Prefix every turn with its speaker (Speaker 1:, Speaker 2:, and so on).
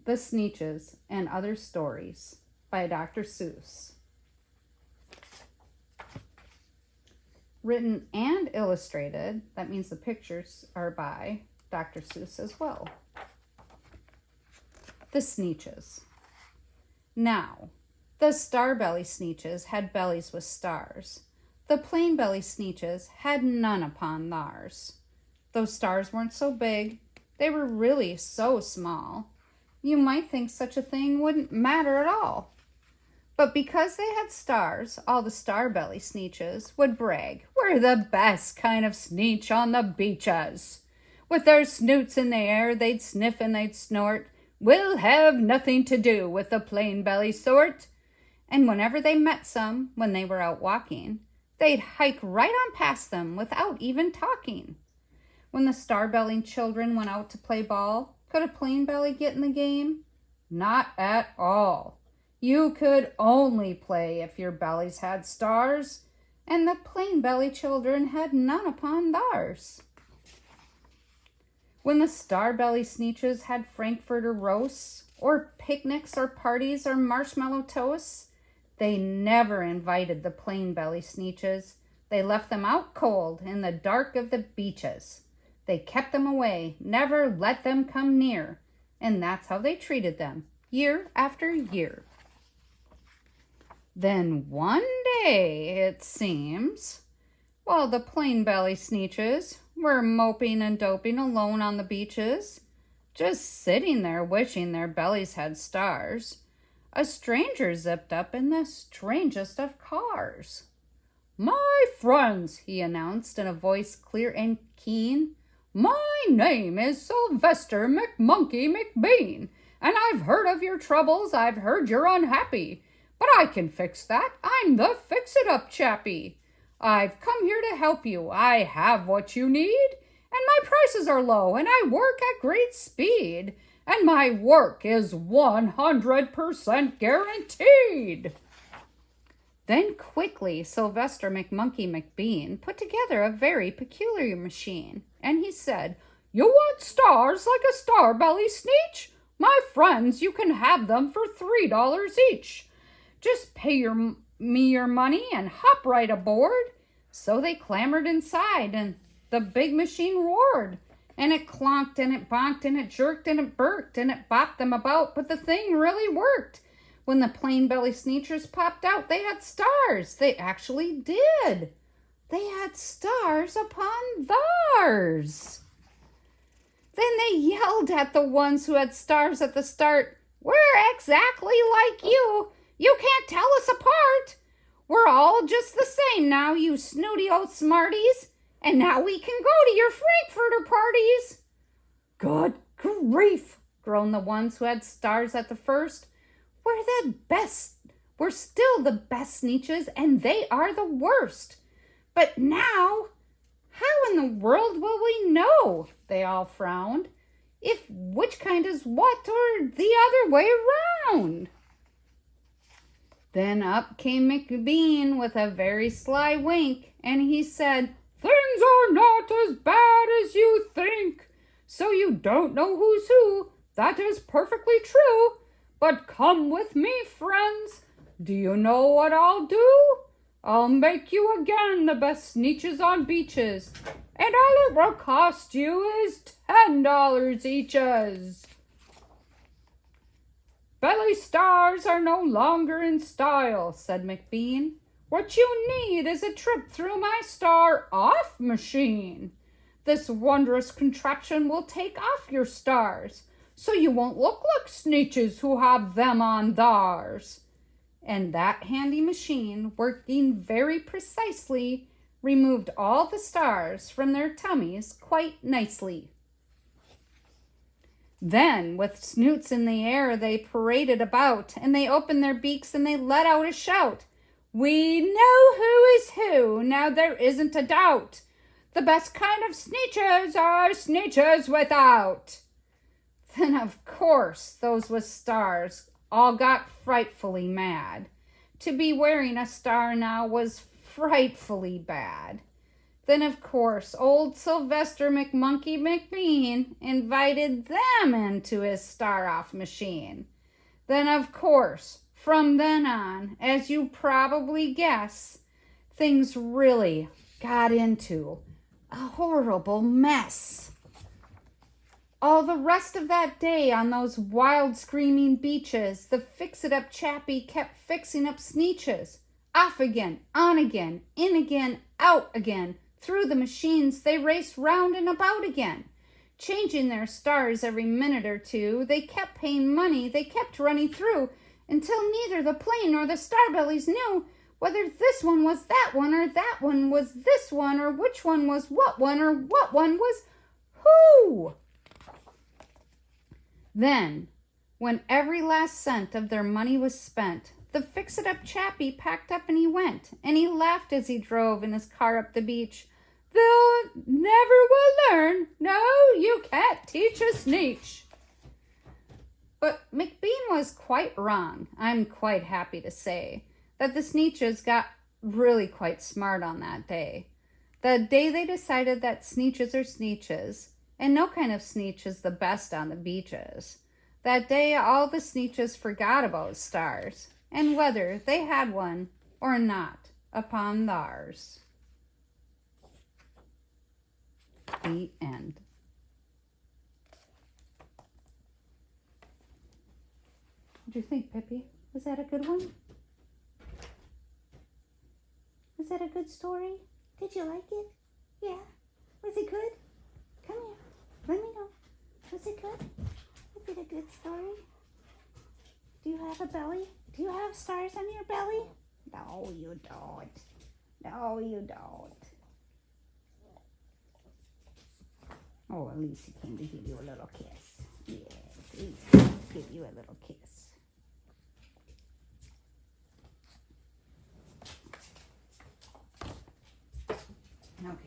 Speaker 1: The Sneetches and Other Stories by Dr. Seuss. Written and illustrated, that means the pictures are by Dr. Seuss as well. The Sneetches. Now, the star-belly Sneetches had bellies with stars. The plain-belly Sneetches had none upon theirs. Those stars weren't so big, they were really so small. You might think such a thing wouldn't matter at all. But because they had stars, all the star-belly Sneetches would brag, "We're the best kind of Sneetch on the beaches." With their snoots in the air, they'd sniff and they'd snort. "We'll have nothing to do with the plain-belly sort." And whenever they met some, when they were out walking, they'd hike right on past them without even talking. When the star-belly children went out to play ball, could a plain belly get in the game? Not at all. You could only play if your bellies had stars, and the plain belly children had none upon theirs. When the star-belly Sneetches had Frankfurter roasts, or picnics, or parties, or marshmallow toasts, they never invited the plain belly Sneetches. They left them out cold in the dark of the beaches. They kept them away, never let them come near, and that's how they treated them, year after year. Then one day, it seems, while the plain-belly Sneetches were moping and doping alone on the beaches, just sitting there wishing their bellies had stars, a stranger zipped up in the strangest of cars. "My friends," he announced in a voice clear and keen, "my name is Sylvester McMonkey McBean, and I've heard of your troubles, I've heard you're unhappy, but I can fix that, I'm the fix-it-up chappie. I've come here to help you, I have what you need, and my prices are low, and I work at great speed, and my work is 100% guaranteed." Then quickly Sylvester McMonkey McBean put together a very peculiar machine, and he said, "You want stars like a star-belly Sneetch? My friends, you can have them for $3 each. Just pay me your money and hop right aboard." So they clambered inside, and the big machine roared, and it clonked, and it bonked, and it jerked, and it burked, and it bopped them about, but the thing really worked. When the plain-belly Sneetches popped out, they had stars. They actually did. They had stars upon theirs. Then they yelled at the ones who had stars at the start, "We're exactly like you. You can't tell us apart. We're all just the same now, you snooty old smarties. And now we can go to your Frankfurter parties." "Good grief," groaned the ones who had stars at the first. "We're the best. We're still the best Sneetches, and they are the worst. But now, how in the world will we know," they all frowned, "if which kind is what or the other way around?" Then up came McBean with a very sly wink, and he said, "Things are not as bad as you think. So you don't know who's who. That is perfectly true. But come with me, friends. Do you know what I'll do? I'll make you again the best Sneetches on beaches, and all it will cost you is $10 eaches." "Belly stars are no longer in style," said McBean. "What you need is a trip through my star-off machine. This wondrous contraption will take off your stars, so you won't look like Sneetches who have them on theirs." And that handy machine, working very precisely, removed all the stars from their tummies quite nicely. Then, with snoots in the air, they paraded about, and they opened their beaks and they let out a shout. "We know who is who, now there isn't a doubt. The best kind of Sneetches are Sneetches without." Then, of course, those with stars all got frightfully mad. To be wearing a star now was frightfully bad. Then, of course, old Sylvester McMonkey McBean invited them into his star-off machine. Then, of course, from then on, as you probably guess, things really got into a horrible mess. All the rest of that day on those wild screaming beaches, the fix-it-up chappie kept fixing up Sneetches. Off again, on again, in again, out again. Through the machines they raced round and about again. Changing their stars every minute or two, they kept paying money, they kept running through, until neither the plane nor the starbellies knew whether this one was that one, or that one was this one, or which one was what one, or what one was who. Then, when every last cent of their money was spent, the fix-it-up chappie packed up and he went, and he laughed as he drove in his car up the beach. They'll never will learn. No, you can't teach a Sneetch. But McBean was quite wrong, I'm quite happy to say, that the Sneetches got really quite smart on that day. The day they decided that Sneetches are Sneetches, and no kind of Sneetch is the best on the beaches. That day all the Sneetches forgot about stars, and whether they had one or not upon theirs. The end. What do you think, Pippi? Was that a good one? Was that a good story? Did you like it? Yeah? Was it good? Come here. Let me know. Was it good? Was it a good story? Do you have a belly? Do you have stars on your belly? No, you don't. No, you don't. Oh, at least he came to give you a little kiss. Yeah, at least he came to give you a little kiss.